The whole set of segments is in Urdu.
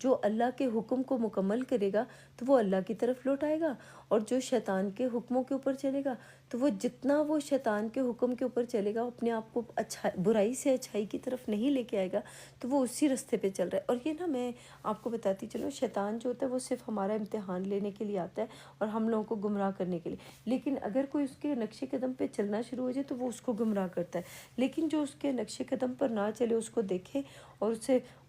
جو اللہ کے حکم کو مکمل کرے گا تو وہ اللہ کی طرف لوٹ آئے گا، اور جو شیطان کے حکموں کے اوپر چلے گا تو وہ جتنا وہ شیطان کے حکم کے اوپر چلے گا، اپنے آپ کو برائی سے اچھائی کی طرف نہیں لے کے آئے گا، تو وہ اسی راستے پہ چل رہا ہے۔ اور یہ نا میں آپ کو بتاتی چلوں، شیطان جو ہوتا ہے وہ صرف ہمارا امتحان لینے کے لیے آتا ہے اور ہم لوگوں کو گمراہ کرنے کے لیے، لیکن اگر کوئی اس کے نقش قدم پہ چلنا شروع ہو جائے تو وہ اس کو گمراہ کرتا ہے، لیکن جو اس کے نقش قدم پر نہ چلے، اس کو دیکھے اور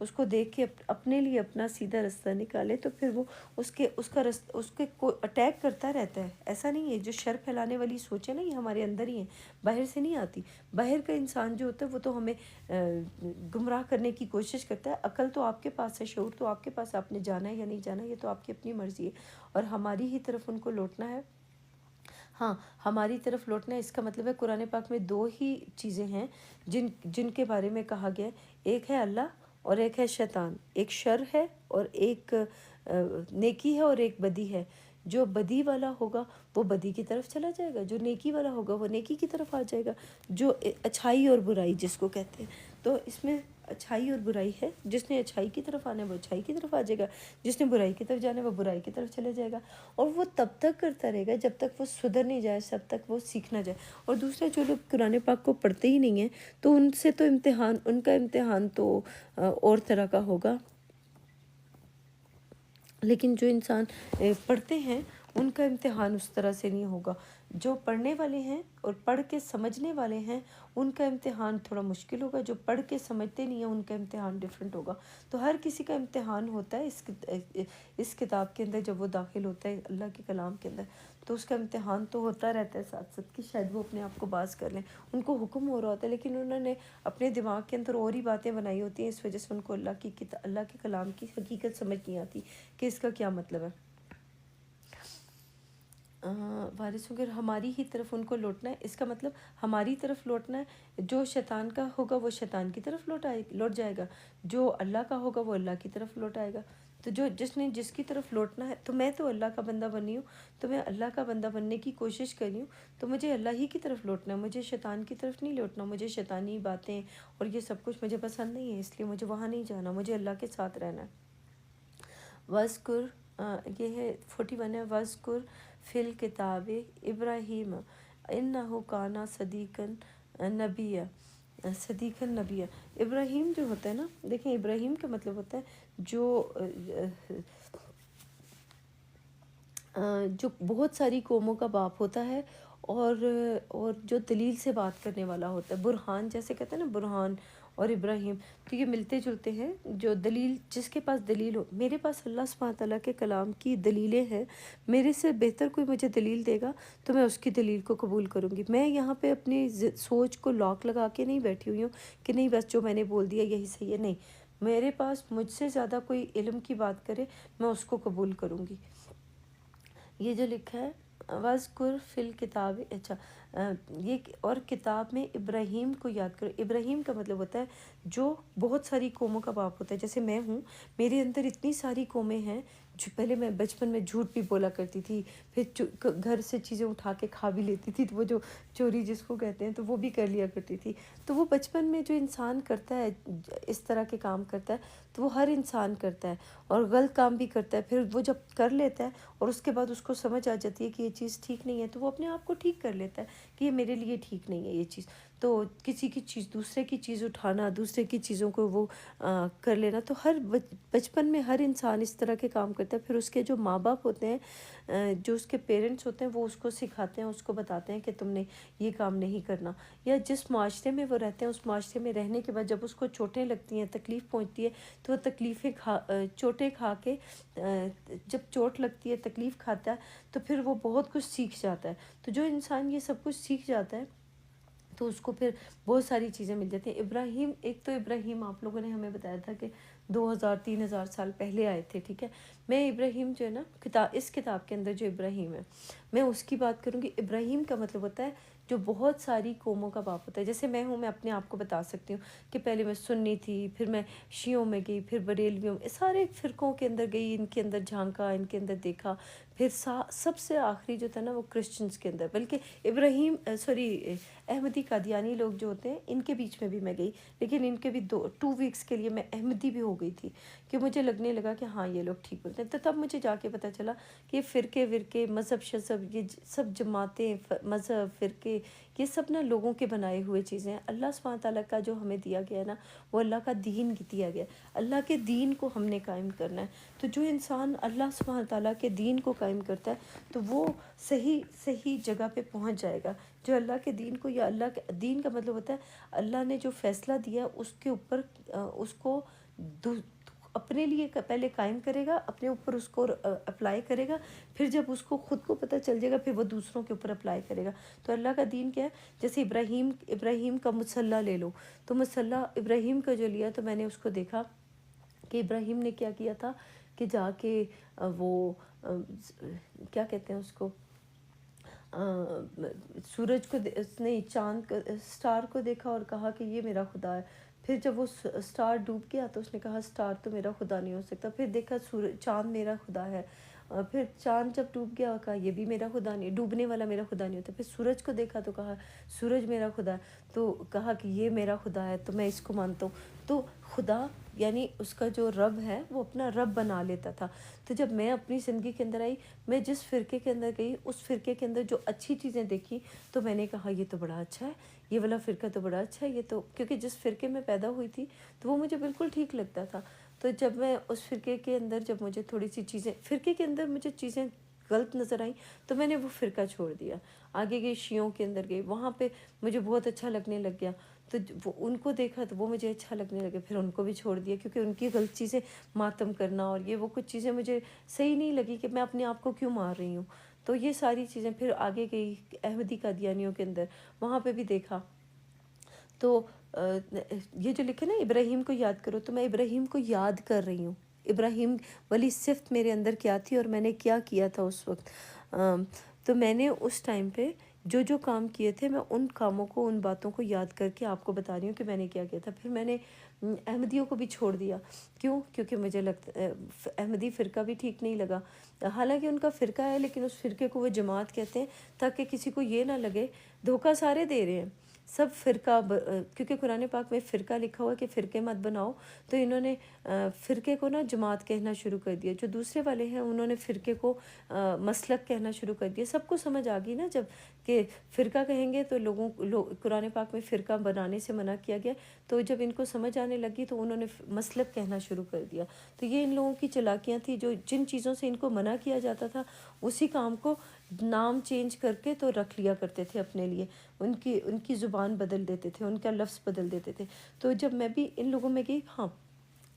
اس کو دیکھ کے اپنے لیے اپنا سیدھا راستہ نکالے، تو پھر وہ اس کے کو اٹیک کرتا رہتا ہے۔ ایسا نہیں ہے، جو شر پھیلانے والی سوچ ہے نا، یہ ہمارے اندر ہی ہے، باہر سے نہیں آتی۔ باہر کا انسان جو ہوتا ہے وہ تو ہمیں گمراہ کرنے کی کوشش کرتا ہے۔ عقل تو آپ کے پاس ہے، شعور تو آپ کے پاس، آپ نے جانا ہے یا نہیں جانا، یہ تو آپ کی اپنی مرضی ہے، اور ہماری ہی طرف ان کو لوٹنا ہے۔ ہاں، ہماری طرف لوٹنا ہے، اس کا مطلب ہے قرآن پاک میں دو ہی چیزیں ہیں جن کے بارے میں کہا گیا ہے، ایک ہے اللہ اور ایک ہے شیطان، ایک شر ہے اور ایک نیکی ہے اور ایک بدی ہے۔ جو بدی والا ہوگا وہ بدی کی طرف چلا جائے گا، جو نیکی والا ہوگا وہ نیکی کی طرف آ جائے گا، جو اچھائی اور برائی جس کو کہتے ہیں۔ تو اس میں اچھائی اور برائی ہے، جس نے اچھائی کی طرف آنا ہے وہ اچھائی کی طرف آ جائے گا، جس نے برائی کی طرف جانا ہے وہ برائی کی طرف چلے جائے گا، اور وہ تب تک کرتا رہے گا جب تک وہ سدھر نہیں جائے، جب تک وہ سیکھ نہ جائے۔ اور دوسرا، جو لوگ قرآن پاک کو پڑھتے ہی نہیں ہیں تو ان سے تو ان کا امتحان تو اور طرح کا ہوگا، لیکن جو انسان پڑھتے ہیں ان کا امتحان اس طرح سے نہیں ہوگا۔ جو پڑھنے والے ہیں اور پڑھ کے سمجھنے والے ہیں ان کا امتحان تھوڑا مشکل ہوگا، جو پڑھ کے سمجھتے نہیں ہیں ان کا امتحان ڈیفرنٹ ہوگا۔ تو ہر کسی کا امتحان ہوتا ہے اس کتاب کے اندر، جب وہ داخل ہوتا ہے اللہ کے کلام کے اندر، تو اس کا امتحان تو ہوتا رہتا ہے ساتھ ساتھ، کہ شاید وہ اپنے آپ کو باز کر لیں۔ ان کو حکم ہو رہا ہوتا ہے لیکن انہوں نے اپنے دماغ کے اندر اور ہی باتیں بنائی ہوتی ہیں، اس وجہ سے ان کو اللہ کے کلام کی حقیقت سمجھ نہیں آتی کہ اس کا کیا مطلب ہے۔ وارثوں کے ہماری ہی طرف ان کو لوٹنا ہے، اس کا مطلب ہماری طرف لوٹنا ہے۔ جو شیطان کا ہوگا وہ شیطان کی طرف لوٹ جائے گا، جو اللہ کا ہوگا وہ اللہ کی طرف لوٹ آئے گا۔ تو جس کی طرف لوٹنا ہے، تو میں تو اللہ کا بندہ بنی ہوں، تو میں اللہ کا بندہ بننے کی کوشش کر رہی ہوں، تو مجھے اللہ ہی کی طرف لوٹنا ہے، مجھے شیطان کی طرف نہیں لوٹنا۔ مجھے شیطانی باتیں اور یہ سب کچھ مجھے پسند نہیں ہے، اس لیے مجھے وہاں نہیں جانا، مجھے اللہ کے ساتھ رہنا ہے۔ وذکر، یہ ہے 41 ہے، وذکر فی الکتاب ابراہیم انہ کان صدیقا نبیہ۔ ابراہیم جو ہوتا ہے نا، دیکھیں ابراہیم کا مطلب ہوتا ہے جو بہت ساری قوموں کا باپ ہوتا ہے، اور جو دلیل سے بات کرنے والا ہوتا ہے، برہان جیسے کہتے ہیں نا، برہان اور ابراہیم، تو یہ ملتے جلتے ہیں۔ جو دلیل، جس کے پاس دلیل ہو، میرے پاس اللہ سبحانہ تعالیٰ کے کلام کی دلیلیں ہیں، میرے سے بہتر کوئی مجھے دلیل دے گا تو میں اس کی دلیل کو قبول کروں گی۔ میں یہاں پہ اپنی سوچ کو لاک لگا کے نہیں بیٹھی ہوئی ہوں کہ نہیں بس جو میں نے بول دیا یہی صحیح ہے، نہیں، میرے پاس مجھ سے زیادہ کوئی علم کی بات کرے میں اس کو قبول کروں گی۔ یہ جو لکھا ہے وذکر فی الکتاب، اچھا یہ اور کتاب میں ابراہیم کو یاد کرو۔ ابراہیم کا مطلب ہوتا ہے جو بہت ساری قوموں کا باپ ہوتا ہے، جیسے میں ہوں، میرے اندر اتنی ساری قومیں ہیں، جو پہلے میں بچپن میں جھوٹ بھی بولا کرتی تھی، پھر گھر سے چیزیں اٹھا کے کھا بھی لیتی تھی، تو وہ جو چوری جس کو کہتے ہیں تو وہ بھی کر لیا کرتی تھی۔ تو وہ بچپن میں جو انسان کرتا ہے اس طرح کے کام کرتا ہے، تو وہ ہر انسان کرتا ہے اور غلط کام بھی کرتا ہے، پھر وہ جب کر لیتا ہے اور اس کے بعد اس کو سمجھ آ جاتی ہے کہ یہ چیز ٹھیک نہیں ہے، تو وہ اپنے آپ کو ٹھیک کر لیتا ہے کہ یہ میرے لیے ٹھیک نہیں ہے یہ چیز۔ تو کسی کی چیز، دوسرے کی چیز اٹھانا، دوسرے کی چیزوں کو وہ کر لینا، تو ہر بچپن میں ہر انسان اس طرح کے کام کرتا ہے۔ پھر اس کے جو ماں باپ ہوتے ہیں، جو اس کے پیرنٹس ہوتے ہیں، وہ اس کو سکھاتے ہیں، اس کو بتاتے ہیں کہ تم نے یہ کام نہیں کرنا، یا جس معاشرے میں وہ رہتے ہیں اس معاشرے میں رہنے کے بعد جب اس کو چوٹیں لگتی ہیں، تکلیف پہنچتی ہے، تو وہ چوٹیں کھا کے، جب چوٹ لگتی ہے، تکلیف کھاتا ہے، تو پھر وہ بہت کچھ سیکھ جاتا ہے۔ تو جو انسان یہ سب کچھ سیکھ جاتا ہے تو اس کو پھر بہت ساری چیزیں مل جاتی ہیں۔ ابراہیم، ایک تو ابراہیم آپ لوگوں نے ہمیں بتایا تھا کہ 2000-3000 سال پہلے آئے تھے، ٹھیک ہے۔ میں ابراہیم جو ہے نا، اس کتاب کے اندر جو ابراہیم ہے، میں اس کی بات کروں گی۔ ابراہیم کا مطلب ہوتا ہے جو بہت ساری قوموں کا باپ ہوتا ہے. جیسے میں ہوں، میں اپنے آپ کو بتا سکتی ہوں کہ پہلے میں سنی تھی، پھر میں شیعوں میں گئی، پھر بریلویوں میں، سارے فرقوں کے اندر گئی، ان کے اندر جھانکا، ان کے اندر دیکھا. پھر سب سے آخری جو تھا نا وہ کرسچنس کے اندر، بلکہ ابراہیم احمدی قادیانی لوگ جو ہوتے ہیں ان کے بیچ میں بھی میں گئی. لیکن ان کے بھی 2 ویکس کے لیے میں احمدی بھی ہو گئی تھی کہ مجھے لگنے لگا کہ ہاں یہ لوگ ٹھیک بولتے ہیں. تو تب مجھے جا کے پتہ چلا کہ یہ فرقے ورقے، مذہب شذب، یہ سب جماعتیں، مذہب، فرقے، یہ سب نا لوگوں کے بنائے ہوئے چیزیں ہیں. اللہ سبحانہ تعالیٰ کا جو ہمیں دیا گیا ہے نا، وہ اللہ کا دین دیا گیا. اللہ کے دین کو ہم نے قائم کرنا ہے. تو جو انسان اللہ سبحانہ تعالیٰ کے دین کو قائم کرتا ہے تو وہ صحیح جگہ پہ پہنچ جائے گا. جو اللہ کے دین کو، یا اللہ کے دین کا مطلب ہوتا ہے اللہ نے جو فیصلہ دیا اس کے اوپر اس کو اپنے لیے پہلے قائم کرے گا، اپنے اوپر اس کو اپلائی کرے گا. پھر جب اس کو خود کو پتہ چل جائے گا پھر وہ دوسروں کے اوپر اپلائی کرے گا. تو اللہ کا دین کیا ہے؟ جیسے ابراہیم کا مصلی لے لو، تو مصلی ابراہیم کا جو لیا تو میں نے اس کو دیکھا کہ ابراہیم نے کیا کیا تھا کہ جا کے وہ کیا کہتے ہیں اس کو، سورج کو، اس نے چاند اسٹار کو دیکھا اور کہا کہ یہ میرا خدا ہے. پھر جب وہ اسٹار ڈوب گیا تو اس نے کہا اسٹار تو میرا خدا نہیں ہو سکتا. پھر دیکھا چاند میرا خدا ہے. پھر چاند جب ڈوب گیا کہا یہ بھی میرا خدا نہیں، ڈوبنے والا میرا خدا نہیں ہوتا. پھر سورج کو دیکھا تو کہا سورج میرا خدا ہے. تو کہا کہ یہ میرا خدا ہے تو میں اس کو مانتا ہوں. تو خدا یعنی اس کا جو رب ہے وہ اپنا رب بنا لیتا تھا. تو جب میں اپنی زندگی کے اندر آئی، میں جس فرقے کے اندر گئی اس فرقے کے اندر جو اچھی چیزیں دیکھی تو میں نے کہا یہ تو بڑا اچھا ہے، یہ والا فرقہ تو بڑا اچھا ہے. یہ تو کیونکہ جس فرقے میں پیدا ہوئی تھی تو وہ مجھے بالکل ٹھیک لگتا تھا. تو جب میں اس فرقے کے اندر، جب مجھے تھوڑی سی چیزیں فرقے کے اندر مجھے چیزیں غلط نظر آئیں تو میں نے وہ فرقہ چھوڑ دیا. آگے گئی، شیعوں کے اندر گئی، وہاں پہ مجھے بہت اچھا لگنے لگ گیا. تو وہ ان کو دیکھا تو وہ مجھے اچھا لگنے لگے، پھر ان کو بھی چھوڑ دیا کیونکہ ان کی غلط چیزیں، ماتم کرنا اور یہ وہ کچھ چیزیں مجھے صحیح نہیں لگی کہ میں اپنے آپ کو کیوں مار رہی ہوں. تو یہ ساری چیزیں. پھر آگے گئی احمدی قادیانیوں کے اندر، وہاں پہ بھی دیکھا تو یہ جو لکھے نا ابراہیم کو یاد کرو، تو میں ابراہیم کو یاد کر رہی ہوں. ابراہیم والی صفت میرے اندر کیا تھی اور میں نے کیا کیا تھا اس وقت. تو میں نے اس ٹائم پہ جو کام کیے تھے، میں ان کاموں کو، ان باتوں کو یاد کر کے آپ کو بتا رہی ہوں کہ میں نے کیا کیا تھا. پھر میں نے احمدیوں کو بھی چھوڑ دیا. کیونکہ مجھے لگتا احمدی فرقہ بھی ٹھیک نہیں لگا. حالانکہ ان کا فرقہ ہے لیکن اس فرقے کو وہ جماعت کہتے ہیں تاکہ کسی کو یہ نہ لگے. دھوکہ سارے دے رہے ہیں سب فرقہ، کیونکہ قرآن پاک میں فرقہ لکھا ہوا ہے کہ فرقے مت بناؤ. تو انہوں نے فرقے کو نا جماعت کہنا شروع کر دیا. جو دوسرے والے ہیں انہوں نے فرقے کو مسلک کہنا شروع کر دیا. سب کو سمجھ آ گئی نا جب کہ فرقہ کہیں گے تو قرآن پاک میں فرقہ بنانے سے منع کیا گیا. تو جب ان کو سمجھ آنے لگی تو انہوں نے مسلک کہنا شروع کر دیا. تو یہ ان لوگوں کی چالاکیاں تھیں. جن چیزوں سے ان کو منع کیا جاتا تھا اسی کام کو نام چینج کر کے تو رکھ لیا کرتے تھے اپنے لیے. ان کی زبان بدل دیتے تھے، ان کا لفظ بدل دیتے تھے. تو جب میں بھی ان لوگوں میں گئی، ہاں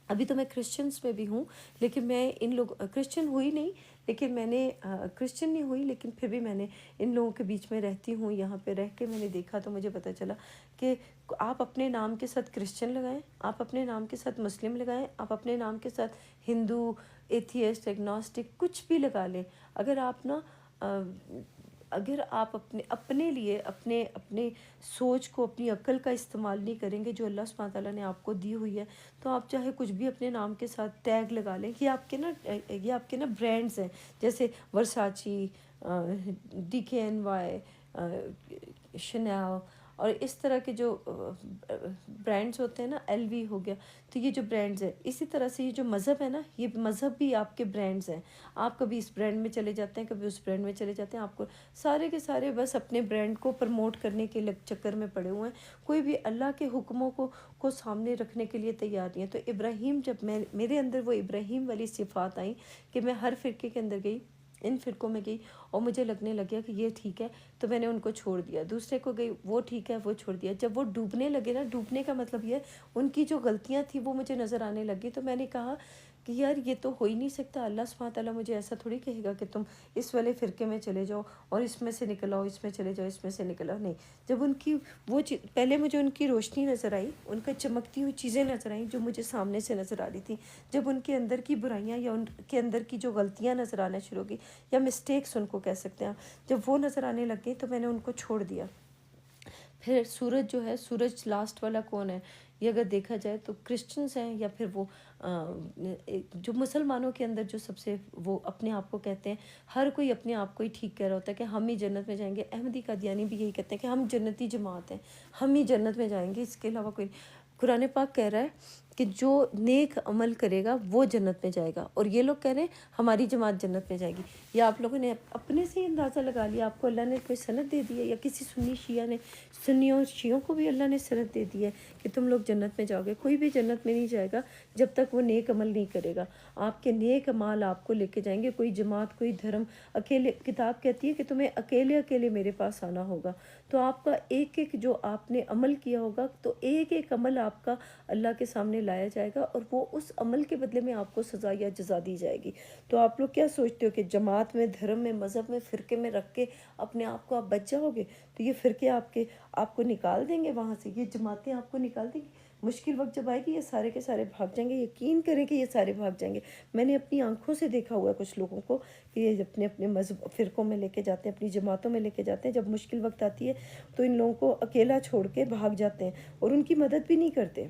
ابھی تو میں کرسچنس میں بھی ہوں لیکن میں ان لوگ کرسچن ہوئی نہیں، لیکن میں نے کرسچن نہیں ہوئی لیکن پھر بھی میں نے ان لوگوں کے بیچ میں رہتی ہوں. یہاں پہ رہ کے میں نے دیکھا تو مجھے پتہ چلا کہ آپ اپنے نام کے ساتھ کرسچن لگائیں، آپ اپنے نام کے ساتھ مسلم لگائیں، آپ اپنے نام کے ساتھ ہندو، ایتھیسٹ، ایگنوسٹک کچھ بھی لگا لیں. اگر آپ اپنے لیے اپنے سوچ کو، اپنی عقل کا استعمال نہیں کریں گے جو اللہ سبحانہ تعالیٰ نے آپ کو دی ہوئی ہے، تو آپ چاہے کچھ بھی اپنے نام کے ساتھ ٹیگ لگا لیں. یہ آپ کے نا برانڈز ہیں، جیسے ورساچی، DKNY، شنیل اور اس طرح کے جو برانڈز ہوتے ہیں نا، LV ہو گیا. تو یہ جو برانڈز ہیں، اسی طرح سے یہ جو مذہب ہے نا، یہ مذہب بھی آپ کے برانڈز ہیں. آپ کبھی اس برانڈ میں چلے جاتے ہیں، کبھی اس برانڈ میں چلے جاتے ہیں. آپ کو سارے کے سارے بس اپنے برانڈ کو پروموٹ کرنے کے چکر میں پڑے ہوئے ہیں. کوئی بھی اللہ کے حکموں کو سامنے رکھنے کے لیے تیار نہیں ہے. تو ابراہیم، جب میرے اندر وہ ابراہیم والی صفات آئیں کہ میں ہر فرقے کے اندر گئی، ان فرقوں میں گئی اور مجھے لگنے لگ گیا کہ یہ ٹھیک ہے تو میں نے ان کو چھوڑ دیا. دوسرے کو گئی، وہ ٹھیک ہے، وہ چھوڑ دیا. جب وہ ڈوبنے لگے نا، ڈوبنے کا مطلب یہ ان کی جو غلطیاں تھیں وہ مجھے نظر آنے لگی. تو میں نے کہا کہ یار یہ تو ہو ہی نہیں سکتا. اللہ سبحانہ تعالیٰ مجھے ایسا تھوڑی کہے گا کہ تم اس والے فرقے میں چلے جاؤ اور اس میں سے نکل آؤ، اس میں چلے جاؤ، اس میں سے نکل آؤ. نہیں. جب ان کی وہ پہلے مجھے ان کی روشنی نظر آئی، ان کا چمکتی ہوئی چیزیں نظر آئیں جو مجھے سامنے سے نظر آ رہی تھیں. جب ان کے اندر کی برائیاں یا ان کے اندر کی جو غلطیاں نظر آنا شروع ہو گئی، یا مسٹیکس ان کو کہہ سکتے ہیں، جب وہ نظر آنے لگ گئی تو میں نے ان کو چھوڑ دیا. پھر سورج جو ہے، سورج لاسٹ والا کون ہے؟ یہ اگر دیکھا جائے تو کرسچنس ہیں، یا پھر وہ جو مسلمانوں کے اندر جو سب سے وہ اپنے آپ کو کہتے ہیں، ہر کوئی اپنے آپ کو ہی ٹھیک کہہ رہا ہوتا ہے کہ ہم ہی جنت میں جائیں گے۔ احمدی قادیانی بھی یہی کہتے ہیں کہ ہم جنتی جماعت ہیں، ہم ہی جنت میں جائیں گے، اس کے علاوہ کوئی۔ قرآن پاک کہہ رہا ہے کہ جو نیک عمل کرے گا وہ جنت میں جائے گا، اور یہ لوگ کہہ رہے ہیں ہماری جماعت جنت میں جائے گی۔ یا آپ لوگوں نے اپنے سے ہی اندازہ لگا لیا، آپ کو اللہ نے کوئی سند دے دی ہے، یا کسی سنی شیعہ نے، سنیوں شیعوں کو بھی اللہ نے سند دے دی ہے کہ تم لوگ جنت میں جاؤ گے؟ کوئی بھی جنت میں نہیں جائے گا جب تک وہ نیک عمل نہیں کرے گا۔ آپ کے نیک عمال آپ کو لے کے جائیں گے، کوئی جماعت، کوئی دھرم۔ اکیلے، کتاب کہتی ہے کہ تمہیں اکیلے اکیلے میرے پاس آنا ہوگا، تو آپ کا ایک ایک جو آپ نے عمل کیا ہوگا، تو ایک ایک عمل آپ کا اللہ کے سامنے لایا جائے گا، اور وہ اس عمل کے بدلے میں آپ کو سزا یا جزا دی جائے گی۔ تو آپ لوگ کیا سوچتے ہو کہ جماعت میں، دھرم میں، مذہب میں، فرقے میں رکھ کے اپنے آپ کو آپ بچ جاؤ گے؟ تو یہ فرقے آپ کو نکال دیں گے وہاں سے، یہ جماعتیں آپ کو نکال دیں گی۔ مشکل وقت جب آئے گی، یہ سارے کے سارے بھاگ جائیں گے، یقین کریں کہ یہ سارے بھاگ جائیں گے۔ میں نے اپنی آنکھوں سے دیکھا ہوا ہے کچھ لوگوں کو کہ یہ اپنے اپنے مذہب فرقوں میں لے کے جاتے ہیں، اپنی جماعتوں میں لے کے جاتے ہیں، جب مشکل وقت آتی ہے تو ان لوگوں کو اکیلا چھوڑ کے بھاگ جاتے ہیں، اور ان کی مدد بھی نہیں کرتے،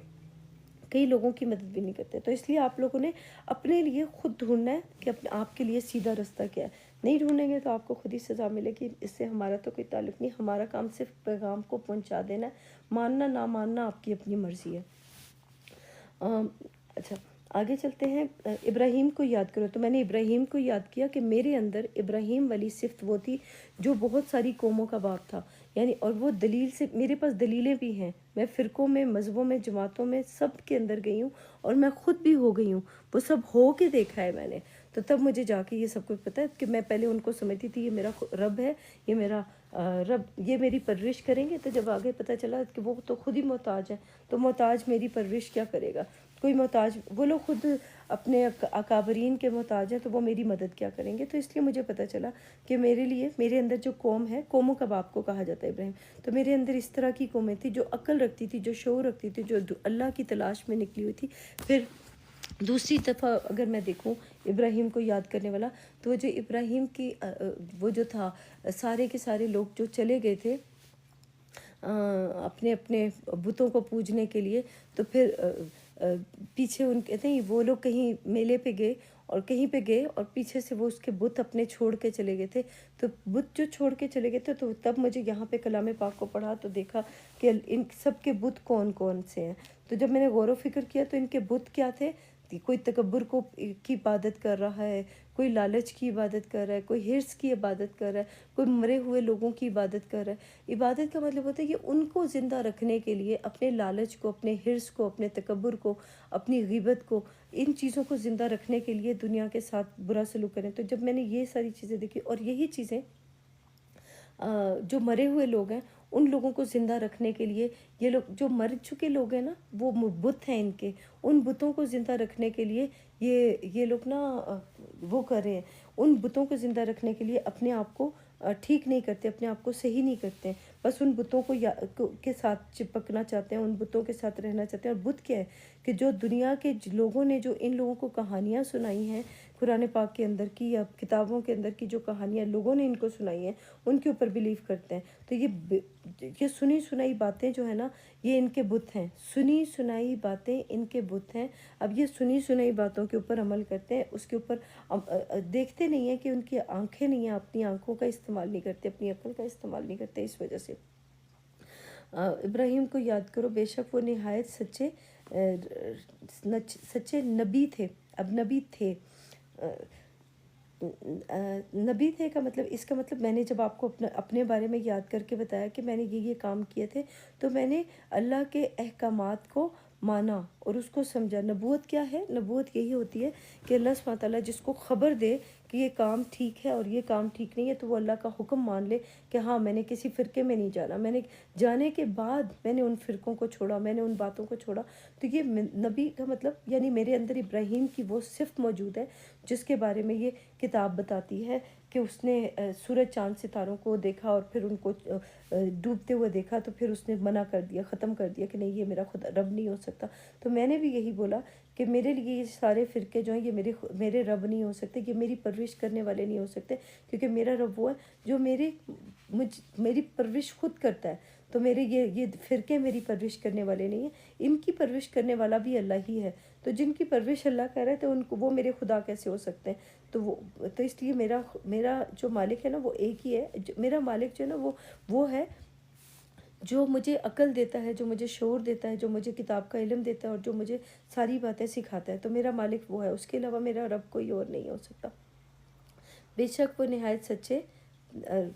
کئی لوگوں کی مدد بھی نہیں کرتے۔ تو اس لیے آپ لوگوں نے اپنے لیے خود ڈھونڈنا ہے کہ آپ کے لیے سیدھا رستہ کیا ہے۔ نہیں ڈھونڈیں گے تو آپ کو خود ہی سزا ملے گی، اس سے ہمارا تو کوئی تعلق نہیں۔ ہمارا کام صرف پیغام کو پہنچا دینا ہے، ماننا نہ ماننا آپ کی اپنی مرضی ہے۔ اچھا، آگے چلتے ہیں۔ ابراہیم کو یاد کرو۔ تو میں نے ابراہیم کو یاد کیا کہ میرے اندر ابراہیم والی صفت وہ تھی جو بہت ساری قوموں کا باپ تھا، یعنی، اور وہ دلیل سے، میرے پاس دلیلیں بھی ہیں، میں فرقوں میں، مذہبوں میں، جماعتوں میں، سب کے اندر گئی ہوں، اور میں خود بھی ہو گئی ہوں، وہ سب ہو کے دیکھا ہے میں نے۔ تو تب مجھے جا کے یہ سب کچھ پتہ ہے کہ میں پہلے ان کو سمجھتی تھی یہ میرا رب ہے، یہ میرا رب، یہ میری پرورش کریں گے۔ تو جب آگے پتہ چلا کہ وہ تو خود ہی محتاج ہے، تو محتاج میری پرورش کیا کرے گا؟ کوئی محتاج، وہ لوگ خود اپنے اکابرین کے محتاج ہیں، تو وہ میری مدد کیا کریں گے؟ تو اس لیے مجھے پتہ چلا کہ میرے لیے، میرے اندر جو قوم ہے، قوموں کا باپ کو کہا جاتا ہے ابراہیم، تو میرے اندر اس طرح کی قومیں تھی جو عقل رکھتی تھی، جو شعور رکھتی تھی، جو اللہ کی تلاش میں نکلی ہوئی تھی۔ پھر دوسری دفعہ اگر میں دیکھوں ابراہیم کو یاد کرنے والا، تو وہ جو ابراہیم کی وہ جو تھا، سارے کے سارے لوگ جو چلے گئے تھے اپنے اپنے بتوں کو پوجنے کے لیے، تو پھر پیچھے ان کہتے ہیں وہ لوگ کہیں میلے پہ گئے، اور کہیں پہ گئے، اور پیچھے سے وہ اس کے بت اپنے چھوڑ کے چلے گئے تھے۔ تو بت جو چھوڑ کے چلے گئے تھے، تو تب مجھے یہاں پہ کلام پاک کو پڑھا تو دیکھا کہ ان سب کے بت کون کون سے ہیں۔ تو جب میں نے غور و فکر کیا تو ان کے بت کیا تھے؟ کوئی تکبر کی عبادت کر رہا ہے، کوئی لالچ کی عبادت کر رہا ہے، کوئی حرص کی عبادت کر رہا ہے، کوئی مرے ہوئے لوگوں کی عبادت کر رہا ہے۔ عبادت کا مطلب ہوتا ہے کہ ان کو زندہ رکھنے کے لیے اپنے لالچ کو، اپنے حرص کو، اپنے تکبر کو، اپنی غیبت کو، ان چیزوں کو زندہ رکھنے کے لیے دنیا کے ساتھ برا سلوک کریں۔ تو جب میں نے یہ ساری چیزیں دیکھی، اور یہی چیزیں جو مرے ہوئے لوگ ہیں ان لوگوں کو زندہ رکھنے کے لیے، یہ لوگ جو مر چکے لوگ ہیں نا، وہ بت ہیں ان کے، ان بتوں کو زندہ رکھنے کے لیے یہ لوگ نا وہ کر رہے ہیں، ان بتوں کو زندہ رکھنے کے لیے اپنے آپ کو ٹھیک نہیں کرتے، اپنے آپ کو صحیح نہیں کرتے ہیں، بس ان بتوں کے ساتھ چپکنا چاہتے ہیں، ان بتوں کے ساتھ رہنا چاہتے ہیں۔ اور بت کیا ہے کہ جو دنیا کے لوگوں نے جو ان لوگوں کو کہانیاں سنائی ہیں قرآن پاک کے اندر کی، یا کتابوں کے اندر کی جو کہانیاں لوگوں نے ان کو سنائی ہیں، ان کے اوپر بلیو کرتے ہیں۔ تو یہ سنی سنائی باتیں جو ہیں نا، یہ ان کے بت ہیں، سنی سنائی باتیں ان کے بت ہیں۔ اب یہ سنی سنائی باتوں کے اوپر عمل کرتے ہیں، اس کے اوپر دیکھتے نہیں ہیں کہ ان کی آنکھیں نہیں ہیں، اپنی آنکھوں کا استعمال نہیں کرتے، اپنی عقل کا استعمال نہیں کرتے۔ اس وجہ سے ابراہیم کو یاد کرو، بے شک وہ نہایت سچے نبی تھے۔ اب نبی تھے، نبی تھے کا مطلب، اس کا مطلب میں نے جب آپ کو اپنے بارے میں یاد کر کے بتایا کہ میں نے یہ کام کیے تھے، تو میں نے اللہ کے احکامات کو مانا اور اس کو سمجھا۔ نبوت کیا ہے؟ نبوت یہی ہوتی ہے کہ اللہ سبحانہ تعالیٰ جس کو خبر دے کہ یہ کام ٹھیک ہے اور یہ کام ٹھیک نہیں ہے، تو وہ اللہ کا حکم مان لے کہ ہاں میں نے کسی فرقے میں نہیں جانا، میں نے جانے کے بعد میں نے ان فرقوں کو چھوڑا، میں نے ان باتوں کو چھوڑا۔ تو یہ نبی کا مطلب، یعنی میرے اندر ابراہیم کی وہ صفت موجود ہے جس کے بارے میں یہ کتاب بتاتی ہے کہ اس نے سورج چاند ستاروں کو دیکھا اور پھر ان کو ڈوبتے ہوئے دیکھا، تو پھر اس نے منع کر دیا، ختم کر دیا کہ نہیں، یہ میرا خدا رب نہیں ہو سکتا۔ تو میں نے بھی یہی بولا کہ میرے لیے یہ سارے فرقے جو ہیں یہ میرے رب نہیں ہو سکتے، یہ میری پرورش کرنے والے نہیں ہو سکتے، کیونکہ میرا رب وہ ہے جو میری پرورش خود کرتا ہے، تو میرے یہ فرقے میری پرورش کرنے والے نہیں ہیں، ان کی پرورش کرنے والا بھی اللہ ہی ہے۔ تو جن کی پرورش اللہ کر رہا ہے تو ان کو وہ میرے خدا کیسے ہو سکتے ہیں؟ تو اس لیے میرا جو مالک ہے نا وہ ایک ہی ہے۔ میرا مالک جو ہے نا وہ ہے جو مجھے عقل دیتا ہے، جو مجھے شعور دیتا ہے، جو مجھے کتاب کا علم دیتا ہے اور جو مجھے ساری باتیں سکھاتا ہے۔ تو میرا مالک وہ ہے، اس کے علاوہ میرا رب کوئی اور نہیں ہو سکتا۔ بے شک وہ نہایت سچے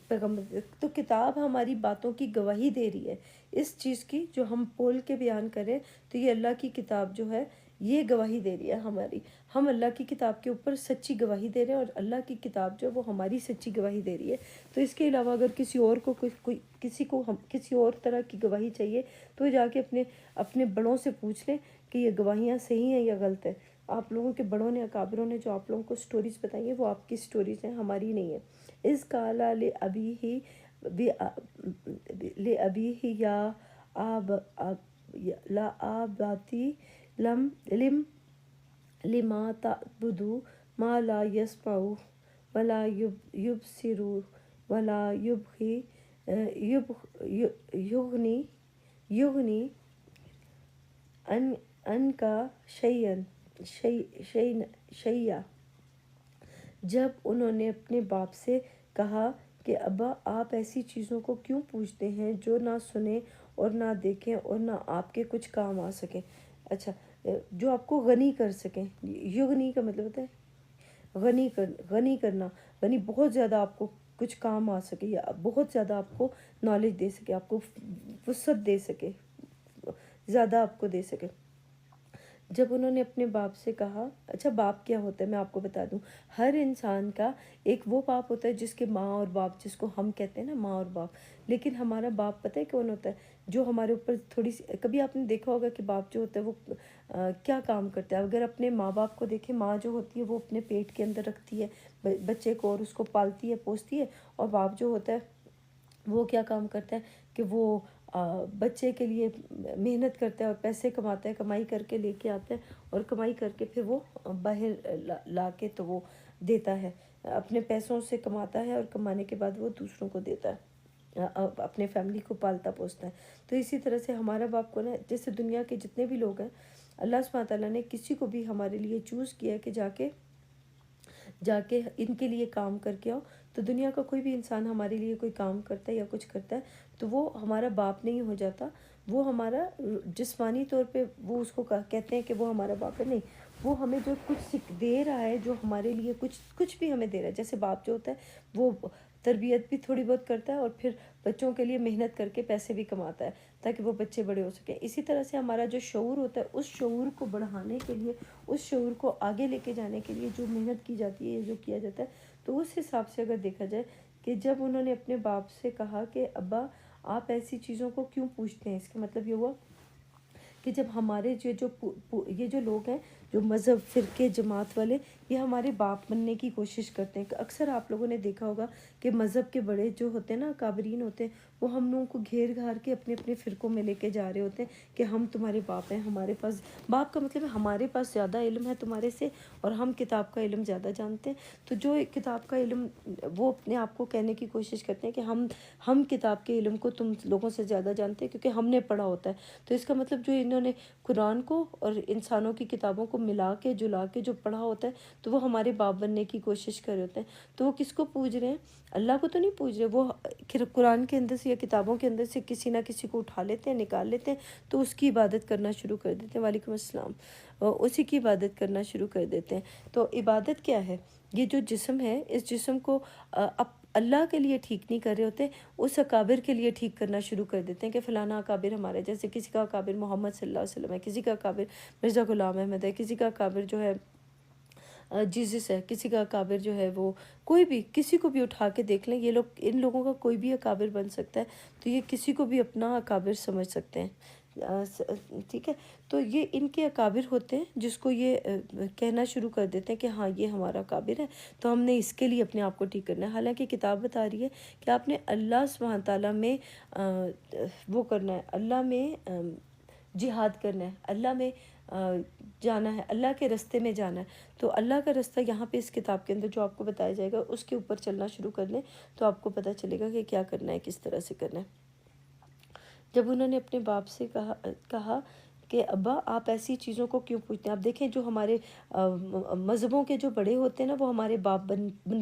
پیغمبر۔ تو کتاب ہماری باتوں کی گواہی دے رہی ہے، اس چیز کی جو ہم بول کے بیان کریں، تو یہ اللہ کی کتاب جو ہے یہ گواہی دے رہی ہے ہماری۔ ہم اللہ کی کتاب کے اوپر سچی گواہی دے رہے ہیں، اور اللہ کی کتاب جو ہے وہ ہماری سچی گواہی دے رہی ہے۔ تو اس کے علاوہ اگر کسی اور کو کسی اور طرح کی گواہی چاہیے تو وہ جا کے اپنے بڑوں سے پوچھ لیں کہ یہ گواہیاں صحیح ہیں یا غلط ہیں۔ آپ لوگوں کے بڑوں نے، اکابروں نے جو آپ لوگوں کو سٹوریز بتائی ہیں وہ آپ کی سٹوریز ہیں، ہماری نہیں ہیں۔ اس قالا لأبیہ یا لا آباتی لما تعبدوا ما لا يسمع ولا يبصر ولا یغنی عنکا شیئا۔ جب انہوں نے اپنے باپ سے کہا کہ ابا آپ ایسی چیزوں کو کیوں پوچھتے ہیں جو نہ سنیں اور نہ دیکھیں اور نہ آپ کے کچھ کام آ سکیں۔ اچھا، جو آپ کو غنی کر سکیں۔ یغنی کا مطلب ہوتا ہے غنی کرنا، غنی بہت زیادہ آپ کو کچھ کام آ سکے، یا بہت زیادہ آپ کو نالج دے سکے، آپ کو وسعت دے سکے، زیادہ آپ کو دے سکے۔ جب انہوں نے اپنے باپ سے کہا، اچھا باپ کیا ہوتا ہے میں آپ کو بتا دوں۔ ہر انسان کا ایک وہ باپ ہوتا ہے جس کے ماں اور باپ، جس کو ہم کہتے ہیں نا ماں اور باپ، لیکن ہمارا باپ پتہ ہے کون ہوتا ہے؟ جو ہمارے اوپر تھوڑی سی، کبھی آپ نے دیکھا ہوگا کہ باپ جو ہوتا ہے وہ کیا کام کرتا ہے۔ اگر اپنے ماں باپ کو دیکھیں، ماں جو ہوتی ہے وہ اپنے پیٹ کے اندر رکھتی ہے بچے کو اور اس کو پالتی ہے، پوستی ہے، اور باپ جو ہوتا ہے وہ کیا کام کرتا ہے کہ وہ بچے کے لیے محنت کرتا ہے اور پیسے کماتا ہے، کمائی کر کے لے کے آتا ہے، اور کمائی کر کے پھر وہ باہر لا کے تو وہ دیتا ہے، اپنے پیسوں سے کماتا ہے اور کمانے کے بعد وہ دوسروں کو دیتا ہے، اپنے فیملی کو پالتا پوستا ہے۔ تو اسی طرح سے ہمارا باپ کو نا، جیسے دنیا کے جتنے بھی لوگ ہیں، اللہ سبحانہ تعالیٰ نے کسی کو بھی ہمارے لیے چوز کیا ہے کہ جا کے ان کے لیے کام کر کے آؤ۔ تو دنیا کا کوئی بھی انسان ہمارے لیے کوئی کام کرتا ہے یا کچھ کرتا ہے تو وہ ہمارا باپ نہیں ہو جاتا، وہ ہمارا جسمانی طور پہ وہ اس کو کہتے ہیں کہ وہ ہمارا باپ ہے، نہیں، وہ ہمیں جو کچھ دے رہا ہے، جو ہمارے لیے کچھ بھی ہمیں دے رہا ہے، جیسے باپ جو ہوتا ہے وہ تربیت بھی تھوڑی بہت کرتا ہے اور پھر بچوں کے لیے محنت کر کے پیسے بھی کماتا ہے تاکہ وہ بچے بڑے ہو سکیں۔ اسی طرح سے ہمارا جو شعور ہوتا ہے، اس شعور کو بڑھانے کے لیے، اس شعور کو آگے لے کے جانے کے لیے جو محنت کی جاتی ہے، جو کیا جاتا ہے، تو اس حساب سے اگر دیکھا جائے کہ جب انہوں نے اپنے باپ سے کہا کہ ابا آپ ایسی چیزوں کو کیوں پوچھتے ہیں، اس کا مطلب یہ ہوا کہ جب ہمارے یہ جو لوگ ہیں، جو مذہب، فرقے، جماعت والے، یہ ہمارے باپ بننے کی کوشش کرتے ہیں۔ اکثر آپ لوگوں نے دیکھا ہوگا کہ مذہب کے بڑے جو ہوتے ہیں نا، اکابرین ہوتے ہیں، وہ ہم لوگوں کو گھیر گھار کے اپنے اپنے فرقوں میں لے کے جا رہے ہوتے ہیں کہ ہم تمہارے باپ ہیں، ہمارے پاس باپ کا مطلب ہے ہمارے پاس زیادہ علم ہے تمہارے سے، اور ہم کتاب کا علم زیادہ جانتے ہیں۔ تو جو کتاب کا علم، وہ اپنے آپ کو کہنے کی کوشش کرتے ہیں کہ ہم کتاب کے علم کو تم لوگوں سے زیادہ جانتے ہیں کیونکہ ہم نے پڑھا ہوتا ہے۔ تو اس کا مطلب جو انہوں نے قرآن کو اور انسانوں کی کتابوں کو ملا کے جلا کے جو پڑھا ہوتا ہے، تو وہ ہمارے باپ بننے کی کوشش کر رہے ہوتے ہیں۔ تو وہ کس کو پوج رہے ہیں؟ اللہ کو تو نہیں پوج رہے، وہ قرآن کے اندر سے یا کتابوں کے اندر سے کسی نہ کسی کو اٹھا لیتے ہیں، نکال لیتے ہیں، تو اس کی عبادت کرنا شروع کر دیتے ہیں۔ وعلیکم السلام۔ اسی کی عبادت کرنا شروع کر دیتے ہیں۔ تو عبادت کیا ہے؟ یہ جو جسم ہے، اس جسم کو اللہ کے لیے ٹھیک نہیں کر رہے ہوتے، اس اکابر کے لیے ٹھیک کرنا شروع کر دیتے ہیں کہ فلانا اکابر ہمارے، جیسے کسی کا اکابر محمد صلی اللہ علیہ وسلم ہے، کسی کا اکابر مرزا غلام احمد ہے، کسی کا اکابر جو ہے جیزس ہے، کسی کا اکابر جو ہے وہ کوئی بھی، کسی کو بھی اٹھا کے دیکھ لیں، یہ لوگ، ان لوگوں کا کوئی بھی اکابر بن سکتا ہے، تو یہ کسی کو بھی اپنا اکابر سمجھ سکتے ہیں، ٹھیک ہے۔ تو یہ ان کے اکابر ہوتے ہیں جس کو یہ کہنا شروع کر دیتے ہیں کہ ہاں یہ ہمارا اکابر ہے، تو ہم نے اس کے لیے اپنے آپ کو ٹھیک کرنا ہے۔ حالانکہ کتاب بتا رہی ہے کہ آپ نے اللہ سبحانہ تعالیٰ میں وہ کرنا ہے، اللہ میں جہاد کرنا ہے، اللہ میں جانا ہے، اللہ کے رستے میں جانا ہے، تو اللہ کا رستہ یہاں پہ اس کتاب کے اندر جو آپ کو بتایا جائے گا اس کے اوپر چلنا شروع کر لیں تو آپ کو پتہ چلے گا کہ کیا کرنا ہے، کس طرح سے کرنا ہے۔ جب انہوں نے اپنے باپ سے کہا کہ ابا آپ ایسی چیزوں کو کیوں پوچھتے ہیں؟ آپ دیکھیں جو ہمارے مذہبوں کے جو بڑے ہوتے ہیں نا وہ ہمارے باپ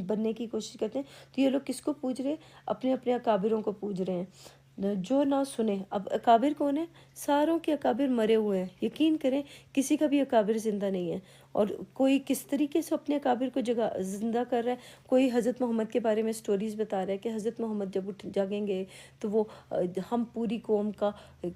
بننے کی کوشش کرتے ہیں، تو یہ لوگ کس کو پوچھ رہے ہیں؟ اپنے اپنے اکابروں کو پوچھ رہے ہیں جو نہ سنیں۔ اب اکابر کون ہے؟ ساروں کے اکابر مرے ہوئے ہیں، یقین کریں کسی کا بھی اکابر زندہ نہیں ہے، اور کوئی کس طریقے سے اپنے اکابر کو زندہ کر رہا ہے۔ کوئی حضرت محمد کے بارے میں سٹوریز بتا رہا ہے کہ حضرت محمد جب جاگیں گے تو وہ ہم پوری قوم کا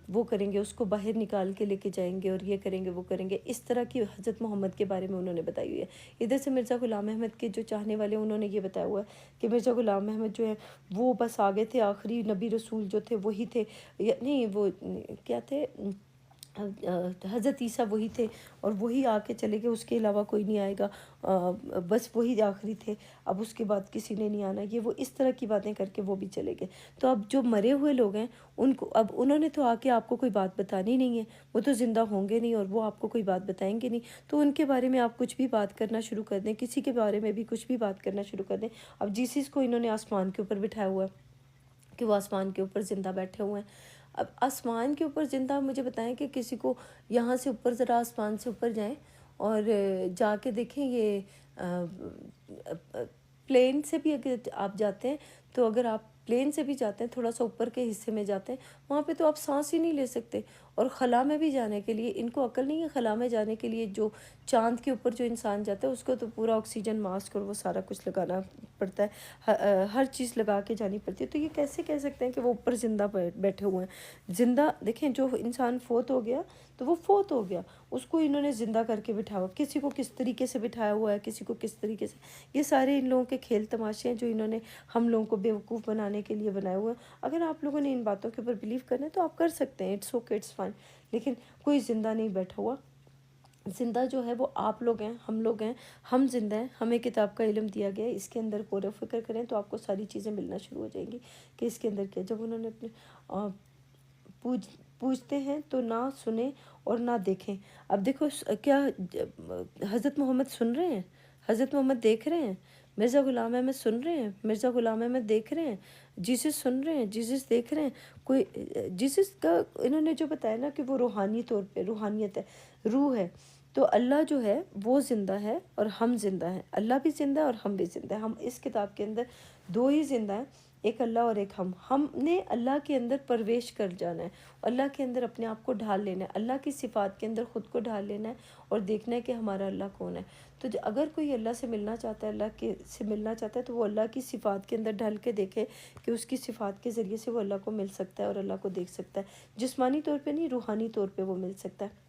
وہ کریں گے، اس کو باہر نکال کے لے کے جائیں گے اور یہ کریں گے وہ کریں گے، اس طرح کی حضرت محمد کے بارے میں انہوں نے بتائی ہوئی ہے۔ ادھر سے مرزا غلام احمد کے جو چاہنے والے انہوں نے یہ بتایا ہوا ہے کہ مرزا غلام احمد جو ہے وہ بس آگے تھے، آخری نبی رسول جو تھے وہی تھے، نہیں وہ کیا تھے، حضرت عیسیٰ وہی تھے اور وہی آ کے چلے گئے، اس کے علاوہ کوئی نہیں آئے گا، بس وہی آخری تھے، اب اس کے بعد کسی نے نہیں آنا، یہ وہ اس طرح کی باتیں کر کے وہ بھی چلے گئے۔ تو اب جو مرے ہوئے لوگ ہیں ان کو اب انہوں نے تو آ کے آپ کو کوئی بات بتانی نہیں ہے، وہ تو زندہ ہوں گے نہیں اور وہ آپ کو کوئی بات بتائیں گے نہیں، تو ان کے بارے میں آپ کچھ بھی بات کرنا شروع کر دیں، کسی کے بارے میں بھی کچھ بھی بات کرنا شروع کر دیں۔ اب جیسس کو انہوں نے آسمان کے اوپر بٹھایا ہوا ہے کہ وہ آسمان کے اوپر زندہ بیٹھے ہوئے ہیں۔ اب آسمان کے اوپر زندہ، مجھے بتائیں کہ کسی کو یہاں سے اوپر ذرا آسمان سے اوپر جائیں اور جا کے دیکھیں، یہ پلین سے بھی اگر آپ جاتے ہیں تو اگر آپ پلین سے بھی جاتے ہیں تھوڑا سا اوپر کے حصے میں جاتے ہیں وہاں پہ تو آپ سانس ہی نہیں لے سکتے، اور خلا میں بھی جانے کے لیے ان کو عقل نہیں ہے، خلا میں جانے کے لیے جو چاند کے اوپر جو انسان جاتا ہے اس کو تو پورا آکسیجن ماسک اور وہ سارا کچھ لگانا پڑتا ہے، ہر چیز لگا کے جانی پڑتی ہے، تو یہ کیسے کہہ سکتے ہیں کہ وہ اوپر زندہ بیٹھے ہوئے ہیں؟ زندہ دیکھیں، جو انسان فوت ہو گیا تو وہ فوت ہو گیا، اس کو انہوں نے زندہ کر کے بٹھایا ہوا، کسی کو کس طریقے سے بٹھایا ہوا ہے، کسی کو کس طریقے سے، یہ سارے ان لوگوں کے کھیل تماشے ہیں جو انہوں نے ہم لوگوں کو بیوقوف بنانے کے لیے بنائے ہوئے ہیں۔ اگر آپ لوگوں نے ان باتوں کے اوپر بلیو کرنا ہے تو آپ کر سکتے ہیں، اٹس اوکے، اٹس فائن، لیکن کوئی زندہ نہیں بیٹھا ہوا۔ زندہ جو ہے وہ آپ لوگ ہیں، ہم لوگ ہیں، ہم زندہ ہیں، ہمیں کتاب کا علم دیا گیا ہے، اس کے اندر غور و فکر کریں تو آپ کو ساری چیزیں ملنا شروع ہو جائیں گی کہ اس کے اندر کیا۔ جب انہوں نے اپنے پوچھتے ہیں تو نہ سنیں اور نہ دیکھیں۔ اب دیکھو کیا حضرت محمد سن رہے ہیں، حضرت محمد دیکھ رہے ہیں، مرزا غلام احمد سن رہے ہیں، مرزا غلام احمد دیکھ رہے ہیں، جیسس سن رہے ہیں، جیسس دیکھ رہے ہیں، کوئی جیسس کا انہوں نے جو بتایا نا کہ وہ روحانی طور پہ روحانیت ہے، روح ہے، تو اللہ جو ہے وہ زندہ ہے اور ہم زندہ ہیں، اللہ بھی زندہ ہے اور ہم بھی زندہ ہیں۔ ہم اس کتاب کے اندر دو ہی زندہ ہیں، ایک اللہ اور ایک ہم نے اللہ کے اندر پرویش کر جانا ہے، اللہ کے اندر اپنے آپ کو ڈھال لینا ہے، اللہ کی صفات کے اندر خود کو ڈھال لینا ہے اور دیکھنا ہے کہ ہمارا اللہ کون ہے۔ تو اگر کوئی اللہ سے ملنا چاہتا ہے، اللہ کے سے ملنا چاہتا ہے تو وہ اللہ کی صفات کے اندر ڈھل کے دیکھے کہ اس کی صفات کے ذریعے سے وہ اللہ کو مل سکتا ہے اور اللہ کو دیکھ سکتا ہے، جسمانی طور پہ نہیں، روحانی طور پہ وہ مل سکتا ہے۔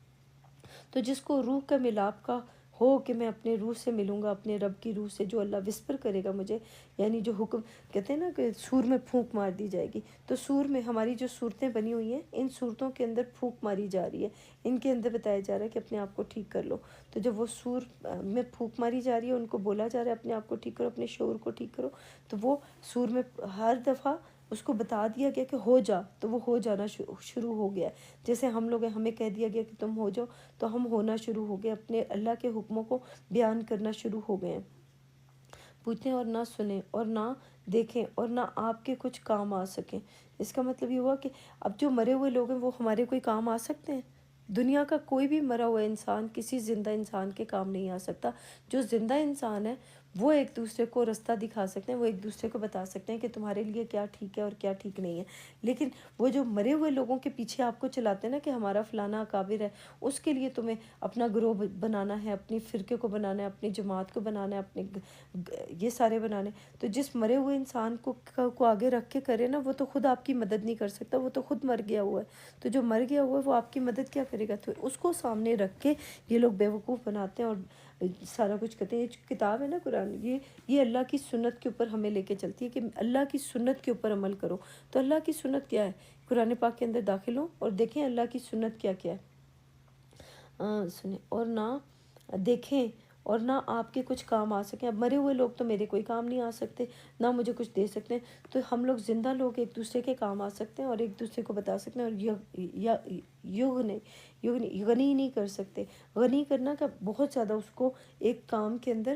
تو جس کو روح کا ملاپ کا ہو کہ میں اپنے روح سے ملوں گا، اپنے رب کی روح سے، جو اللہ وسپر کرے گا مجھے، یعنی جو حکم کہتے ہیں نا کہ سور میں پھونک مار دی جائے گی، تو سور میں ہماری جو صورتیں بنی ہوئی ہیں ان صورتوں کے اندر پھونک ماری جا رہی ہے، ان کے اندر بتایا جا رہا ہے کہ اپنے آپ کو ٹھیک کر لو۔ تو جب وہ سور میں پھونک ماری جا رہی ہے، ان کو بولا جا رہا ہے اپنے آپ کو ٹھیک کرو، اپنے شعور کو ٹھیک کرو، تو وہ سور میں ہر دفعہ اس کو بتا دیا گیا کہ ہو جا، تو وہ ہو جانا شروع ہو گیا، جیسے ہم لوگ ہیں، ہمیں کہہ دیا گیا کہ تم ہو جاؤ تو ہم ہونا شروع ہو گئے، اپنے اللہ کے حکموں کو بیان کرنا شروع ہو گئے ہیں۔ پوچھیں اور نہ سنیں اور نہ دیکھیں اور نہ آپ کے کچھ کام آ سکیں۔ اس کا مطلب یہ ہوا کہ اب جو مرے ہوئے لوگ ہیں وہ ہمارے کوئی کام آ سکتے ہیں؟ دنیا کا کوئی بھی مرا ہوا انسان کسی زندہ انسان کے کام نہیں آ سکتا۔ جو زندہ انسان ہے وہ ایک دوسرے کو رستہ دکھا سکتے ہیں، وہ ایک دوسرے کو بتا سکتے ہیں کہ تمہارے لیے کیا ٹھیک ہے اور کیا ٹھیک نہیں ہے، لیکن وہ جو مرے ہوئے لوگوں کے پیچھے آپ کو چلاتے ہیں نا کہ ہمارا فلانا اکابر ہے، اس کے لیے تمہیں اپنا گروہ بنانا ہے، اپنی فرقے کو بنانا ہے، اپنی جماعت کو بنانا ہے، اپنے یہ سارے بنانے، تو جس مرے ہوئے انسان کو آگے رکھ کے کرے نا، وہ تو خود آپ کی مدد نہیں کر سکتا، وہ تو خود مر گیا ہوا ہے، تو جو مر گیا ہوا ہے وہ آپ کی مدد کیا کرے گا؟ تو اس کو سامنے رکھ کے یہ لوگ بیوقوف بناتے ہیں اور سارا کچھ کرتے ہیں۔ یہ جو کتاب ہے نا قرآن، یہ اللہ کی سنت کے اوپر ہمیں لے کے چلتی ہے کہ اللہ کی سنت کے اوپر عمل کرو۔ تو اللہ کی سنت کیا ہے؟ قرآن پاک کے اندر داخل ہوں اور دیکھیں اللہ کی سنت کیا کیا ہے، سنیں اور نہ دیکھیں اور نہ آپ کے کچھ کام آ سکیں. اب مرے ہوئے لوگ تو میرے کوئی کام نہیں آ سکتے، نہ مجھے کچھ دے سکتے ہیں. تو ہم لوگ زندہ لوگ ایک دوسرے کے کام آ سکتے ہیں اور ایک دوسرے کو بتا سکتے ہیں، اور غنی نہیں کر سکتے. غنی کرنا کا بہت زیادہ اس کو ایک کام کے اندر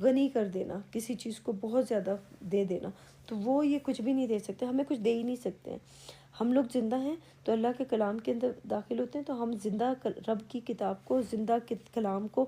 غنی کر دینا، کسی چیز کو بہت زیادہ دے دینا، تو وہ یہ کچھ بھی نہیں دے سکتے، ہمیں کچھ دے ہی نہیں سکتے ہیں. ہم لوگ زندہ ہیں تو اللہ کے کلام کے اندر داخل ہوتے ہیں، تو ہم زندہ رب کی کتاب کو، زندہ کلام کو